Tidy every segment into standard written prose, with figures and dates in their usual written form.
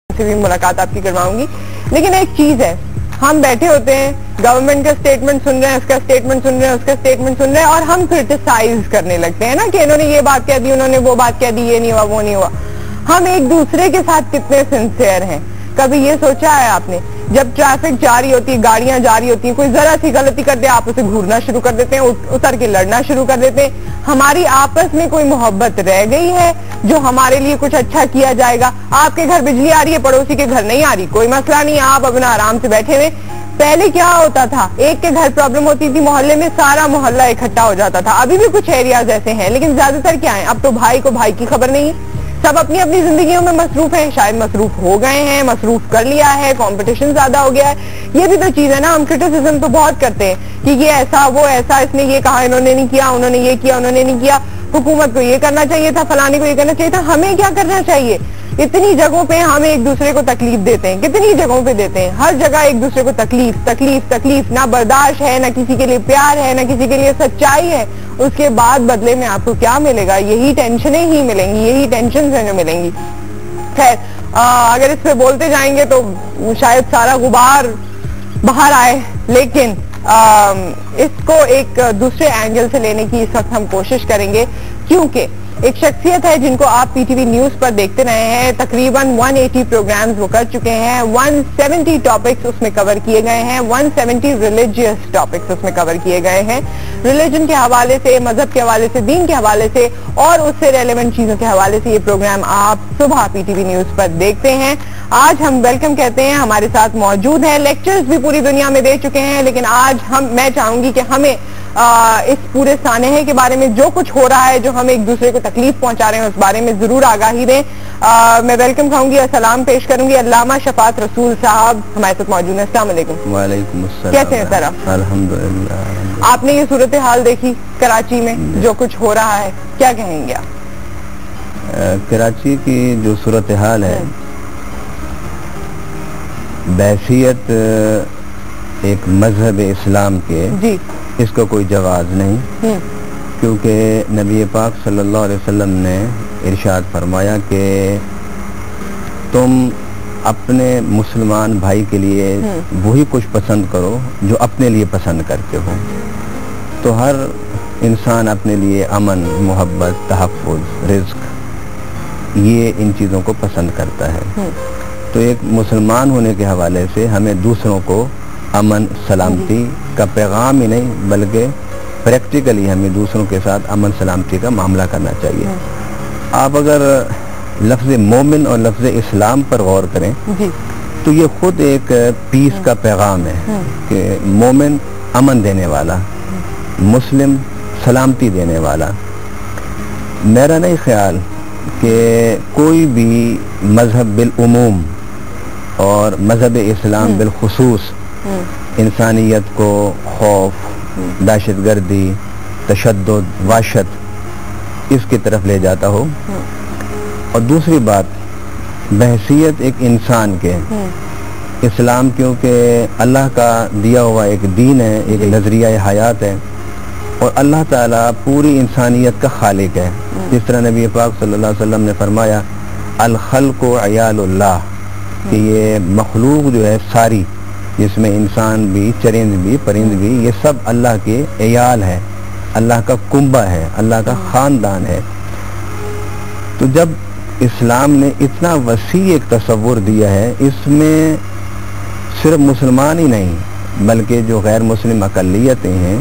से भी मुलाकात आपकी करवाऊंगी। लेकिन एक चीज है, हम बैठे होते हैं, गवर्नमेंट का स्टेटमेंट सुन रहे हैं, उसका स्टेटमेंट सुन रहे हैं, उसका स्टेटमेंट सुन रहे हैं, और हम क्रिटिसाइज करने लगते हैं ना कि इन्होंने ये बात कह दी, उन्होंने वो बात कह दी, ये नहीं हुआ, वो नहीं हुआ। हम एक दूसरे के साथ कितने सिंसियर हैं? कभी ये सोचा है आपने? जब ट्रैफिक जा रही होती है, गाड़ियां जा रही होती हैं, कोई जरा सी गलती कर दे, आप उसे घूरना शुरू कर देते हैं, उतर के लड़ना शुरू कर देते हैं। हमारी आपस में कोई मोहब्बत रह गई है जो हमारे लिए कुछ अच्छा किया जाएगा? आपके घर बिजली आ रही है, पड़ोसी के घर नहीं आ रही, कोई मसला नहीं है, आप अपना आराम से बैठे हुए। पहले क्या होता था, एक के घर प्रॉब्लम होती थी, मोहल्ले में सारा मोहल्ला इकट्ठा हो जाता था। अभी भी कुछ एरियाज ऐसे हैं, लेकिन ज्यादातर क्या है, अब तो भाई को भाई की खबर नहीं है, सब अपनी अपनी जिंदगियों में मसरूफ हैं, शायद मसरूफ हो गए हैं, मसरूफ कर लिया है, कंपटीशन ज्यादा हो गया है। ये भी तो चीज है ना, हम क्रिटिसिज्म तो बहुत करते हैं कि ये ऐसा, वो ऐसा, इसने ये कहा, इन्होंने नहीं किया, उन्होंने ये किया, उन्होंने नहीं किया, हुकूमत को ये करना चाहिए था, फलाने को ये करना चाहिए था। हमें क्या करना चाहिए? इतनी जगहों पे हम एक दूसरे को तकलीफ देते हैं, कितनी जगहों पे देते हैं, हर जगह एक दूसरे को तकलीफ तकलीफ तकलीफ, ना बर्दाश्त है, ना किसी के लिए प्यार है, ना किसी के लिए सच्चाई है। उसके बाद बदले में आपको क्या मिलेगा? यही टेंशनें ही मिलेंगी, यही टेंशन जो मिलेंगी। खैर, अगर इस पे बोलते जाएंगे तो शायद सारा गुबार बाहर आए, लेकिन इसको एक दूसरे एंगल से लेने की इस वक्त हम कोशिश करेंगे, क्योंकि एक शख्सियत है जिनको आप पीटीवी न्यूज पर देखते रहे हैं। तकरीबन 180 प्रोग्राम्स वो कर चुके हैं, 170 टॉपिक्स उसमें कवर किए गए हैं, 170 रिलीजियस टॉपिक्स उसमें कवर किए गए हैं, रिलीजन के हवाले से, मजहब के हवाले से, दीन के हवाले से और उससे रेलेवेंट चीजों के हवाले से ये प्रोग्राम आप सुबह पीटीवी न्यूज पर देखते हैं। आज हम वेलकम कहते हैं, हमारे साथ मौजूद है, लेक्चर्स भी पूरी दुनिया में दे चुके हैं, लेकिन आज मैं चाहूंगी कि हमें इस पूरे सानहे के बारे में, जो कुछ हो रहा है, जो हम एक दूसरे को तकलीफ पहुंचा रहे हैं, उस बारे में जरूर आगाही दें। मैं वेलकम कहूंगी और सलाम पेश करूंगी, अल्लामा शफात रसूल साहब हमारे साथ मौजूद हैं। अस्सलाम वालेकुम। वालेकुम अस्सलाम। कैसे हैं सर आप? अल्हम्दुलिल्लाह। आपने ये सूरत हाल देखी कराची में, जो कुछ हो रहा है, क्या कहेंगे आप? कराची की जो सूरत हाल है, बैसियत एक मजहब इस्लाम के जी, इसका कोई जवाज नहीं, क्योंकि नबी पाक सल्लल्लाहु अलैहि वसल्लम ने इरशाद फरमाया कि तुम अपने मुसलमान भाई के लिए वही कुछ पसंद करो जो अपने लिए पसंद करते हो। तो हर इंसान अपने लिए अमन, मोहब्बत, तहफ़्फ़ुज़, रिज़्क़, ये इन चीज़ों को पसंद करता है। तो एक मुसलमान होने के हवाले से हमें दूसरों को अमन, सलामती का पैगाम ही नहीं, बल्कि प्रैक्टिकली हमें दूसरों के साथ अमन सलामती का मामला करना चाहिए। आप अगर लफ्ज़ मोमिन और लफ्ज़ इस्लाम पर गौर करें तो ये खुद एक पीस का पैगाम है कि मोमिन अमन देने वाला, मुस्लिम सलामती देने वाला। मेरा नहीं ख्याल कि कोई भी मजहब बिल उमूम और मजहब इस्लाम बिल खुसूस इंसानियत को खौफ, दहशतगर्दी, तशद्दुद, वहशत इसकी तरफ ले जाता हो। और दूसरी बात, बहसियत एक इंसान के, इस्लाम क्योंकि अल्लाह का दिया हुआ एक दीन है, एक नजरिया हयात है, और अल्लाह ताला पूरी इंसानियत का खालिक है। जिस तरह नबी पाक सल्लल्लाहु अलैहि वसल्लम ने फरमाया, अल खल्क़ु अयालुल्लाह, कि ये मखलूक जो है सारी, जिसमें इंसान भी, चरिंद भी, परिंद भी, ये सब अल्लाह के अयाल है, अल्लाह का कुंबा है, अल्लाह का ख़ानदान है। तो जब इस्लाम ने इतना वसी एक तस्वुर दिया है, इसमें सिर्फ मुसलमान ही नहीं बल्कि जो गैर मुस्लिम अक़लियतें हैं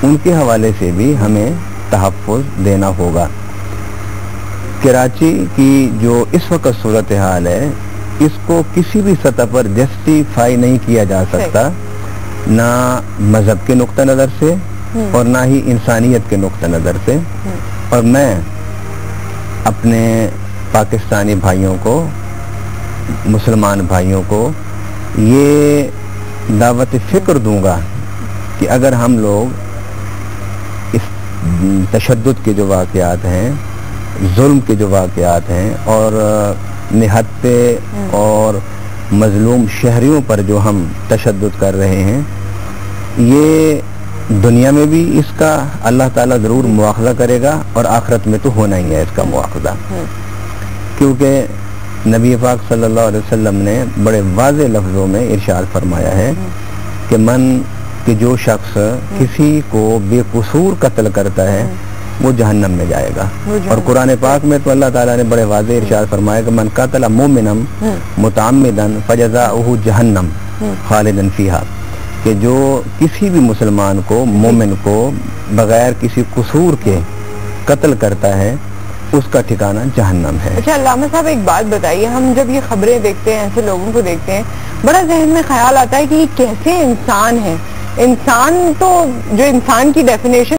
उनके हवाले से भी हमें तहफ़्फ़ुज़ देना होगा। कराची की जो इस वक्त सूरत हाल है, इसको किसी भी सतह पर जस्टिफाई नहीं किया जा सकता, ना मजहब के नुक्ता नज़र से और ना ही इंसानियत के नुक्ता नज़र से। और मैं अपने पाकिस्तानी भाइयों को, मुसलमान भाइयों को ये दावत फ़िक्र दूंगा कि अगर हम लोग इस तशद्दुद के जो वाक़यात हैं, जुल्म के जो वाक़यात हैं और निहत्ते और मजलूम शहरियों पर जो हम तशद्दुद कर रहे हैं, ये दुनिया में भी इसका अल्लाह ताला ज़रूर मुआख़ज़ा करेगा और आखिरत में तो होना ही है इसका मुआख़ज़ा। क्योंकि नबी पाक सल्लल्लाहु अलैहि वसल्लम ने बड़े वाज़े लफ्ज़ों में इरशाद फरमाया है कि जो शख्स किसी को बेकसूर कत्ल करता है वो जहन्नम में जाएगा। और कुरान पाक में तो अल्लाह ताला ने बड़े वाज़े इरशाद फरमाया कि मन कतला मुमिनम मुतअम्मिदन फजज़ाउहु जहन्नम खालिदन फीहा, कि जो किसी भी मुसलमान को, मोमिन को बगैर किसी कसूर के कत्ल करता है उसका ठिकाना जहन्नम है। अच्छा अल्लामा साहब, एक बात बताइए, हम जब ये खबरें देखते हैं, ऐसे लोगों को देखते हैं, बड़ा जहन में ख्याल आता है कि ये कैसे इंसान है। इंसान तो जो इंसान की डेफिनेशन